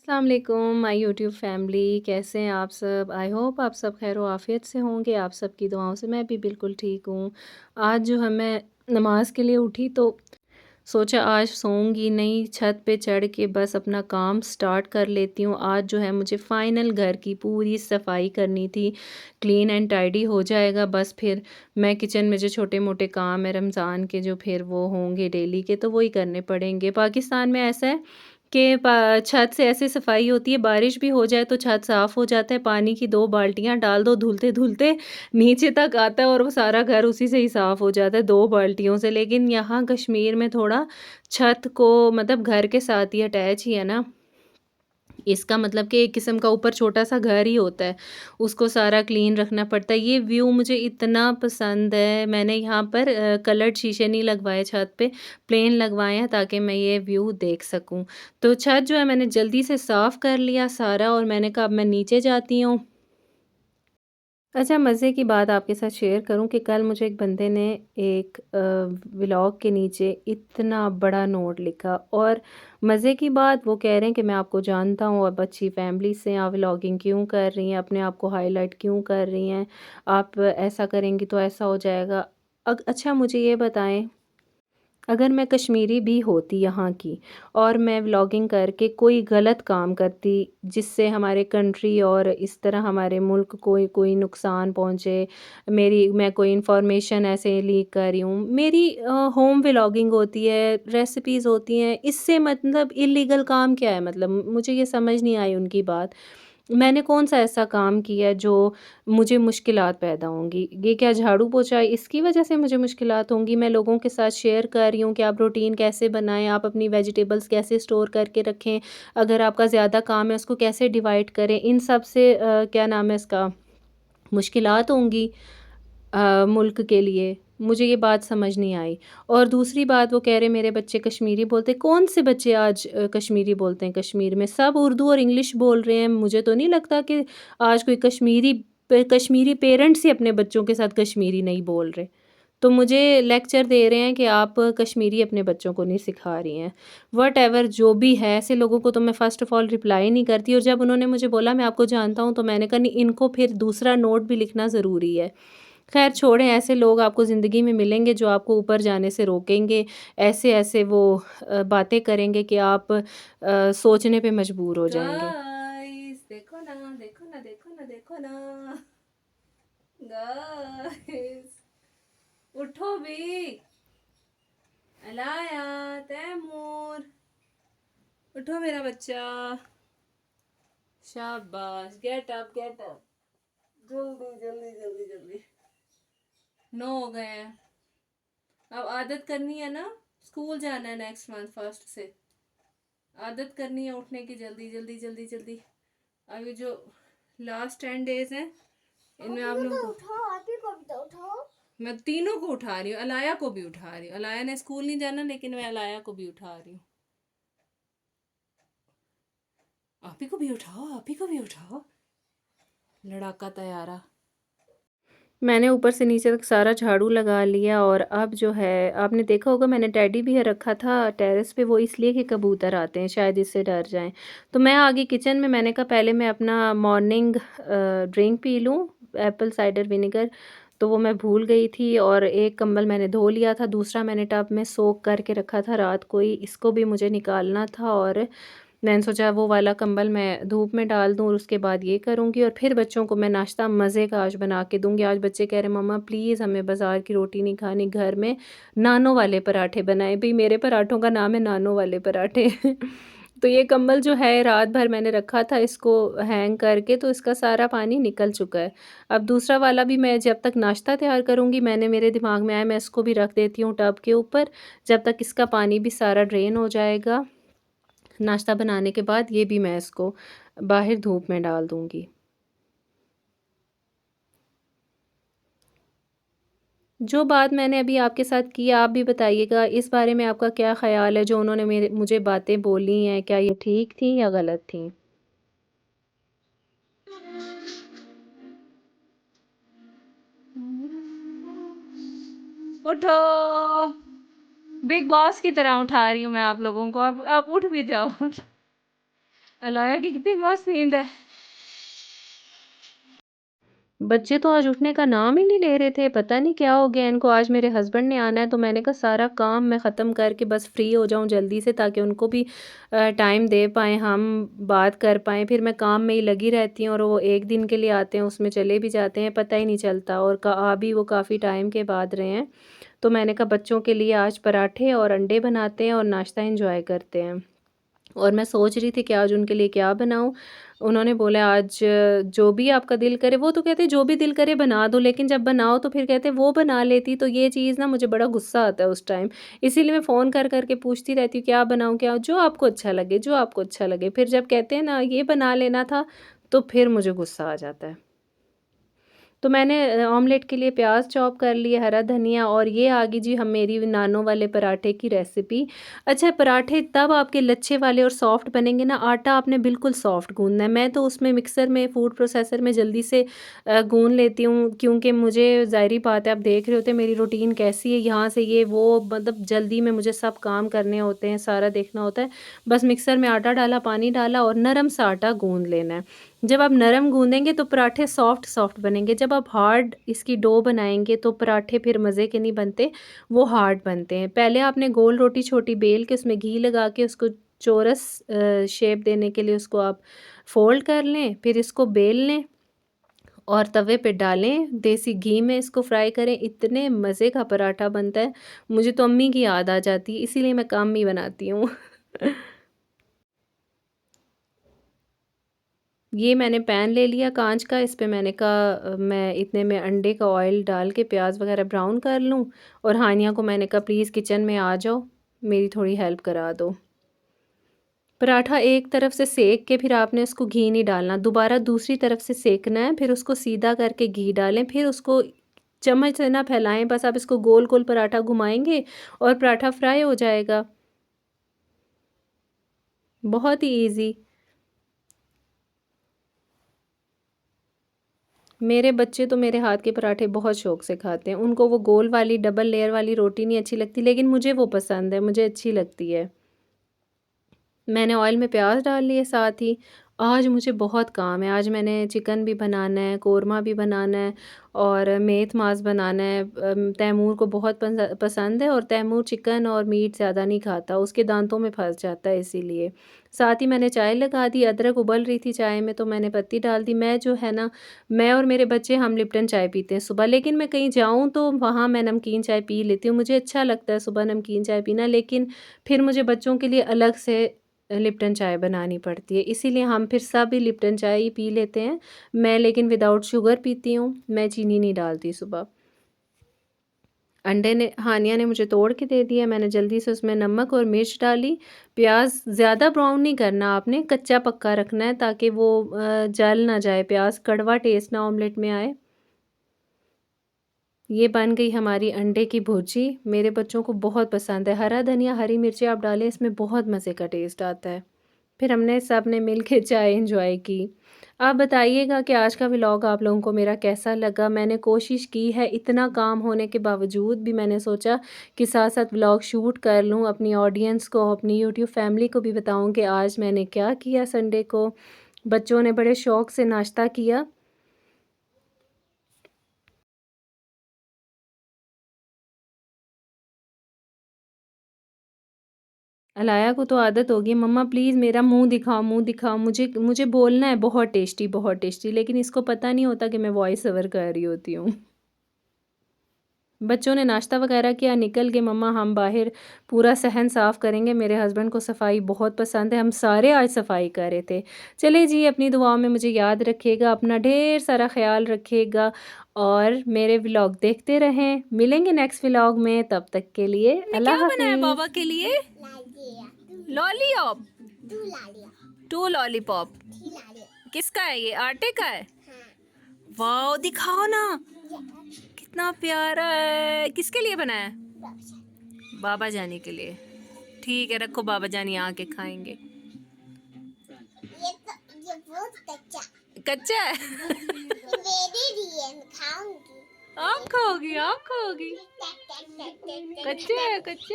अस्सलाम वालेकुम my YouTube family, कैसे हैं आप सब? आई होप आप सब खैर आफियत से होंगे। आप सबकी दुआओं से मैं भी बिल्कुल ठीक हूँ। आज जो है मैं नमाज के लिए उठी तो सोचा आज सोऊंगी नहीं, छत पे चढ़ के बस अपना काम स्टार्ट कर लेती हूँ। आज जो है मुझे फाइनल घर की पूरी सफाई करनी थी, क्लीन एंड टाइडी हो जाएगा। बस फिर मैं किचन में जो छोटे मोटे काम है रमज़ान के, जो फिर वो होंगे डेली के, तो वही करने पड़ेंगे। पाकिस्तान में ऐसा है कि छत से ऐसे सफाई होती है, बारिश भी हो जाए तो छत साफ़ हो जाता है, पानी की 2 बाल्टियाँ डाल दो, धुलते-धुलते नीचे तक आता है और वो सारा घर उसी से ही साफ़ हो जाता है 2 बाल्टियों से। लेकिन यहाँ कश्मीर में थोड़ा छत को मतलब घर के साथ ही अटैच ही है ना, इसका मतलब कि एक किस्म का ऊपर छोटा-सा घर ही होता है, उसको सारा क्लीन रखना पड़ता है। ये व्यू मुझे इतना पसंद है, मैंने यहाँ पर कलर्ड शीशे नहीं लगवाए छत पे, प्लेन लगवाए हैं ताकि मैं ये व्यू देख सकूँ। तो छत जो है मैंने जल्दी से साफ़ कर लिया सारा और मैंने कहा अब मैं नीचे जाती हूँ। अच्छा, मज़े की बात आपके साथ शेयर करूँ कि कल मुझे एक बंदे ने एक व्लॉग के नीचे इतना बड़ा नोट लिखा और मज़े की बात वो कह रहे हैं कि मैं आपको जानता हूँ, आप अच्छी फैमिली से हैं, आप व्लॉगिंग क्यों कर रही हैं, अपने आप को हाईलाइट क्यों कर रही हैं, आप ऐसा करेंगी तो ऐसा हो जाएगा। अच्छा मुझे ये बताएं, अगर मैं कश्मीरी भी होती यहाँ की और मैं व्लॉगिंग करके कोई गलत काम करती जिससे हमारे कंट्री और इस तरह हमारे मुल्क को कोई नुकसान पहुँचे, मेरी मैं कोई इन्फॉर्मेशन ऐसे लीक कर रही हूँ, मेरी होम व्लॉगिंग होती है, रेसिपीज़ होती हैं, इससे मतलब इल्लीगल काम क्या है? मतलब मुझे ये समझ नहीं आई उनकी बात। मैंने कौन-सा ऐसा काम किया जो मुझे मुश्किलात पैदा होंगी? ये क्या झाड़ू पोछा है इसकी वज़ह से मुझे मुश्किलात होंगी? मैं लोगों के साथ शेयर कर रही हूँ कि आप रूटीन कैसे बनाएँ, आप अपनी वेजिटेबल्स कैसे स्टोर करके रखें, अगर आपका ज़्यादा काम है उसको कैसे डिवाइड करें, इन सब से क्या नाम है इसका, मुश्किलात होंगी मुल्क के लिए। मुझे ये बात समझ नहीं आई। और दूसरी बात वो कह रहे मेरे बच्चे कश्मीरी बोलते, कौन से बच्चे आज कश्मीरी बोलते हैं कश्मीर में? सब उर्दू और इंग्लिश बोल रहे हैं। मुझे तो नहीं लगता कि आज कोई कश्मीरी पेरेंट्स ही अपने बच्चों के साथ कश्मीरी नहीं बोल रहे। तो मुझे लेक्चर दे रहे हैं कि आप कश्मीरी अपने बच्चों को नहीं सिखा रही हैं। व्हाटएवर जो भी है, ऐसे लोगों को तो मैं फ़र्स्ट ऑफ़ ऑल रिप्लाई नहीं करती और जब उन्होंने मुझे बोला मैं आपको जानता हूँ, तो मैंने कहा नहीं, इनको फिर दूसरा नोट भी लिखना ज़रूरी है। ख़ैर छोड़ें, ऐसे लोग आपको ज़िंदगी में मिलेंगे जो आपको ऊपर जाने से रोकेंगे। ऐसे-ऐसे वो बातें करेंगे कि आप सोचने पे मजबूर हो जाएँगे। गाइस देखो ना, देखो ना, देखो ना, देखो ना। गाइस उठो भी। अलाया, तैमूर, उठो मेरा बच्चा। शाबाश, गेट अप, गेट अप। जल्दी जल्दी जल्दी जल्दी। 9 हो गए हैं। अब आदत करनी है ना, स्कूल जाना है नेक्स्ट मंथ फर्स्ट से। आदत करनी है उठने की, जल्दी जल्दी जल्दी जल्दी। अभी जो लास्ट 10 डेज हैं इनमें आप लोगों को उठाओ, आप ही को भी तो उठाओ। मैं तीनों को उठा रही हूँ, अलाया को भी उठा रही हूँ। अलाया ने स्कूल नहीं जाना लेकिन मैं अलाया को भी उठा रही हूँ। आप ही को भी उठाओ, आप ही को भी उठाओ। लड़ाका तैयारा। मैंने ऊपर से नीचे तक सारा झाड़ू लगा लिया और अब जो है आपने देखा होगा मैंने टेडी बियर रखा था टेरेस पे, वो इसलिए कि कबूतर आते हैं शायद इससे डर जाएं। तो मैं आ गई किचन में, मैंने कहा पहले मैं अपना मॉर्निंग ड्रिंक पी लूँ, एप्पल साइडर विनेगर। तो वो मैं भूल गई थी और एक कंबल मैंने धो लिया था, दूसरा मैंने टब में सोक करके रखा था रात को ही, इसको भी मुझे निकालना था। और मैंने सोचा वो वाला कंबल मैं धूप में डाल दूँ और उसके बाद ये करूँगी और फिर बच्चों को मैं नाश्ता मज़े का आज बना के दूँगी। आज बच्चे कह रहे मम्मा प्लीज़ हमें बाज़ार की रोटी नहीं खानी, घर में नानों वाले पराठे बनाए। भई मेरे पराठों का नाम है नानों वाले पराठे। तो ये कंबल जो है रात भर मैंने रखा था इसको हैंग करके, तो इसका सारा पानी निकल चुका है। अब दूसरा वाला भी मैं जब तक नाश्ता तैयार करूँगी, मेरे दिमाग में आया मैं इसको भी रख देती हूँ टब के ऊपर, जब तक इसका पानी भी सारा ड्रेन हो जाएगा। नाश्ता बनाने के बाद ये भी मैं इसको बाहर धूप में डाल दूँगी। जो बात मैंने अभी आपके साथ की आप भी बताइएगा, इस बारे में आपका क्या ख़्याल है? जो उन्होंने मेरे मुझे बातें बोली हैं, क्या ये ठीक थी या गलत थी? उठो, बिग बॉस की तरह उठा रही हूँ मैं आप लोगों को, अब उठ भी जाओ। अलाया की कितनी मस्त नींद है। बच्चे तो आज उठने का नाम ही नहीं ले रहे थे, पता नहीं क्या हो गया इनको। आज मेरे हस्बैंड ने आना है तो मैंने कहा सारा काम मैं ख़त्म करके बस फ्री हो जाऊं जल्दी से, ताकि उनको भी टाइम दे पाएँ, हम बात कर पाएँ। फिर मैं काम में ही लगी रहती हूँ और वो एक दिन के लिए आते हैं, उसमें चले भी जाते हैं, पता ही नहीं चलता। और आ भी वो काफ़ी टाइम के बाद रहे हैं। तो मैंने कहा बच्चों के लिए आज पराठे और अंडे बनाते हैं और नाश्ता इंजॉय करते हैं। और मैं सोच रही थी कि आज उनके लिए क्या बनाऊँ? उन्होंने बोला आज जो भी आपका दिल करे, वो तो कहते जो भी दिल करे बना दो, लेकिन जब बनाओ तो फिर कहते वो बना लेती, तो ये चीज़ ना मुझे बड़ा गुस्सा आता है उस टाइम। इसीलिए मैं फ़ोन कर के पूछती रहती हूँ क्या बनाऊँ, क्या जो आपको अच्छा लगे, जो आपको अच्छा लगे। फिर जब कहते हैं ना ये बना लेना था, तो फिर मुझे गुस्सा आ जाता है। तो मैंने ऑमलेट के लिए प्याज चॉप कर लिए, हरा धनिया, और ये आ गई जी हम मेरी नानों वाले पराठे की रेसिपी। अच्छा, पराठे तब आपके लच्छे वाले और सॉफ्ट बनेंगे ना, आटा आपने बिल्कुल सॉफ्ट गूँथना है। मैं तो उसमें मिक्सर में फूड प्रोसेसर में जल्दी से गूँथ लेती हूँ, क्योंकि मुझे ज़ाहिर-सी बात है, आप देख रहे होते हैं मेरी रूटीन कैसी है, यहाँ से ये वो, मतलब जल्दी में मुझे सब काम करने होते हैं, सारा देखना होता है। बस मिक्सर में आटा डाला, पानी डाला और नरम सा आटा गूँथ लेना है। जब आप नरम गूँदेंगे तो पराठे सॉफ्ट-सॉफ्ट बनेंगे। जब आप हार्ड इसकी डो बनाएँगे तो पराठे फिर मज़े के नहीं बनते, वो हार्ड बनते हैं। पहले आपने गोल रोटी छोटी बेल के उसमें घी लगा के उसको चौरस शेप देने के लिए उसको आप फ़ोल्ड कर लें, फिर इसको बेल लें और तवे पे डालें, देसी घी में इसको फ्राई करें, इतने मज़े का पराठा बनता है। मुझे तो अम्मी की याद आ जाती है, इसीलिए मैं कम ही बनाती हूँ। ये मैंने पैन ले लिया कांच का, इस पे मैंने कहा मैं इतने में अंडे का ऑयल डाल के प्याज वगैरह ब्राउन कर लूँ। और हानिया को मैंने कहा प्लीज़ किचन में आ जाओ, मेरी थोड़ी हेल्प करा दो। पराठा एक तरफ से सेक के फिर आपने उसको घी नहीं डालना, दोबारा दूसरी तरफ से सेकना है, फिर उसको सीधा करके घी डालें, फिर उसको चम्मच से ना फैलाएं, बस आप इसको गोल गोल पराठा घुमाएंगे और पराठा फ्राई हो जाएगा। बहुत ही ईजी। मेरे बच्चे तो मेरे हाथ के पराठे बहुत शौक से खाते हैं। उनको वो गोल वाली डबल लेयर वाली रोटी नहीं अच्छी लगती, लेकिन मुझे वो पसंद है, मुझे अच्छी लगती है। मैंने ऑयल में प्याज डाल लिए साथ ही। आज मुझे बहुत काम है, आज मैंने चिकन भी बनाना है, कोरमा भी बनाना है और मेथ मास बनाना है। तैमूर को बहुत पसंद है और तैमूर चिकन और मीट ज़्यादा नहीं खाता, उसके दांतों में फंस जाता है इसीलिए। साथ ही मैंने चाय लगा दी, अदरक उबल रही थी चाय में तो मैंने पत्ती डाल दी। मैं जो है ना, मैं और मेरे बच्चे हम लिप्टन चाय पीते हैं सुबह, लेकिन मैं कहीं जाऊँ तो वहाँ मैं नमकीन चाय पी लेती हूँ। मुझे अच्छा लगता है सुबह नमकीन चाय पीना, लेकिन फिर मुझे बच्चों के लिए अलग से लिप्टन चाय बनानी पड़ती है, इसीलिए हम फिर सब ही लिप्टन चाय ही पी लेते हैं। मैं लेकिन विदाउट शुगर पीती हूँ, मैं चीनी नहीं डालती सुबह। अंडे ने हानिया ने मुझे तोड़ के दे दिया, मैंने जल्दी से उसमें नमक और मिर्च डाली। प्याज ज़्यादा ब्राउन नहीं करना आपने, कच्चा पक्का रखना है ताकि वो जल ना जाए, प्याज कड़वा टेस्ट ना ऑमलेट में आए। ये बन गई हमारी अंडे की भुर्जी, मेरे बच्चों को बहुत पसंद है। हरा धनिया, हरी मिर्ची आप डालें, इसमें बहुत मज़े का टेस्ट आता है। फिर हमने सब ने मिल के चाय एंजॉय की। आप बताइएगा कि आज का व्लॉग आप लोगों को मेरा कैसा लगा? मैंने कोशिश की है, इतना काम होने के बावजूद भी मैंने सोचा कि साथ-साथ व्लॉग शूट कर लूँ, अपनी ऑडियंस को, अपनी यूट्यूब फैमिली को भी बताऊँ कि आज मैंने क्या किया संडे को। बच्चों ने बड़े शौक से नाश्ता किया। अलाया को तो आदत होगी, मम्मा प्लीज़ मेरा मुँह दिखाओ, मुझे मुझे बोलना है बहुत टेस्टी, लेकिन इसको पता नहीं होता कि मैं वॉइस ओवर कर रही होती हूँ। बच्चों ने नाश्ता वगैरह किया, निकल गए। मम्मा हम बाहर पूरा सहन साफ़ करेंगे, मेरे हस्बैंड को सफाई बहुत पसंद है, हम सारे आज सफाई कर रहे थे। चलिए जी, अपनी दुआओं में मुझे याद रखिएगा, अपना ढेर सारा ख्याल रखिएगा और मेरे व्लॉग देखते रहें। मिलेंगे नेक्स्ट व्लॉग में, तब तक के लिए अल्लाह हाफ़िज़। क्या बनाया बाबा के लिए? लॉलीपॉप। Two lollipop. किसका है ये? आटे का है? वाओ, दिखाओ ना, कितना प्यारा है। किसके लिए बनाया? बाबा जानी के लिए। ठीक है, रखो, बाबा जानी आके खाएंगे। ये बहुत कच्चा। कच्चा है? मेरे लिए खाऊंगी। आप खाओगी, आप खाओगी। कच्चा है, कच्चा।